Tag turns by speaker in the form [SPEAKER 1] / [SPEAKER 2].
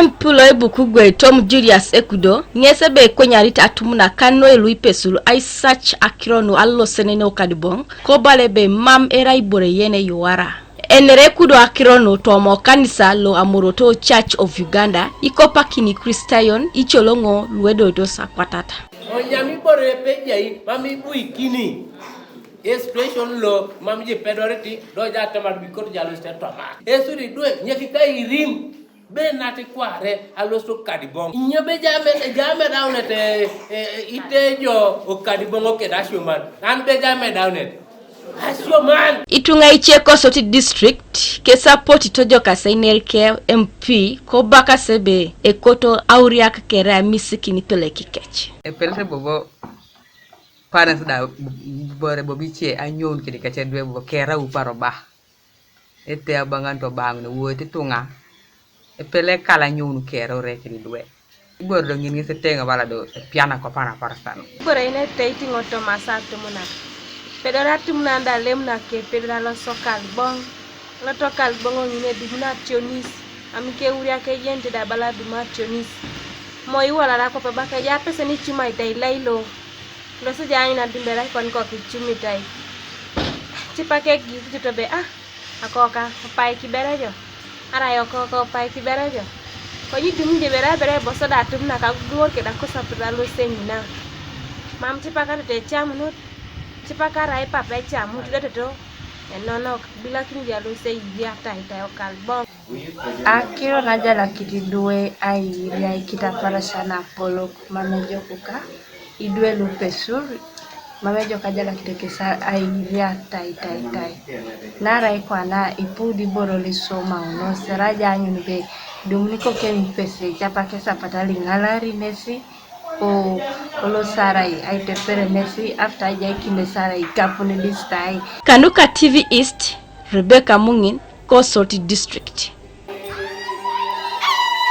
[SPEAKER 1] Empulo ebukugwe Tom Julius Ekudo nyesebe kwenyarita Atumunak kano eluipesulu Aisac akirono Alosenen Okadibong kobalebe mam era ibore yene yuara. Enere kudo akirono tomo kanisa lo Amoroto Church of Uganda ikopakini Christian icholongo luedo dosa kwatata.
[SPEAKER 2] Onyami bore pejai mami buikini. Expression lo mami je pedoreti doja tamar bikot jalo stoma. Esuri due nyekika irim be nati kware aloso Okadibong. Nyobe jame downete itejo Okadibong okedashuman. An be jame downet. Ashuman.
[SPEAKER 1] Itunga icheko soti district ke support tojo kasainer ke MP ko baka sebe ekoto auriak kera misikini pele kikech.
[SPEAKER 3] Epelse bobo parents da bore bobiche anyon kidi kache dwe bobo kera uparo ba. Ete abangan to bang no wote tunga. Epele kala nyonu kera ore kidi dwe. Bor do ngin se tenga bala do piana ko pana parastano.
[SPEAKER 4] Bore ine teiti ngoto masa Atumunak. Pedora Atumunak da lemna ke pedora lo Okadibong. Lo Okadibong ngine dimna tionis. Amike uria ke yente da bala duma tionis. Moi wala la ko baka ya pese ni chuma itai lailo. Lo se jani na dimbera kon ko kichumi tai. Chipake gi to be akoka pai kiberejo. Ara yo ko pai kiberejo. Ko yitum de bere boso da Atumunak ka gor ke da ko sapra lo semina. Mam chipaka te chamu chipaka rai papa chamu to no bila kinja lo se ya tai Okadibong.
[SPEAKER 5] Akiro najala kitidue ai ria kita para sana polo mamejo kuka idue lupesur mamejo kajala kitekesa ai ria tai nara ikwana ipudi boro lisoma no seraja anyunbe dominiko kemi pese chapa kesa patali ngalari nesi o olo sarai ai tepere nesi after jai kinde sarai kapune listai.
[SPEAKER 1] Kanuka TV East Rebecca Mungin Kosoti District.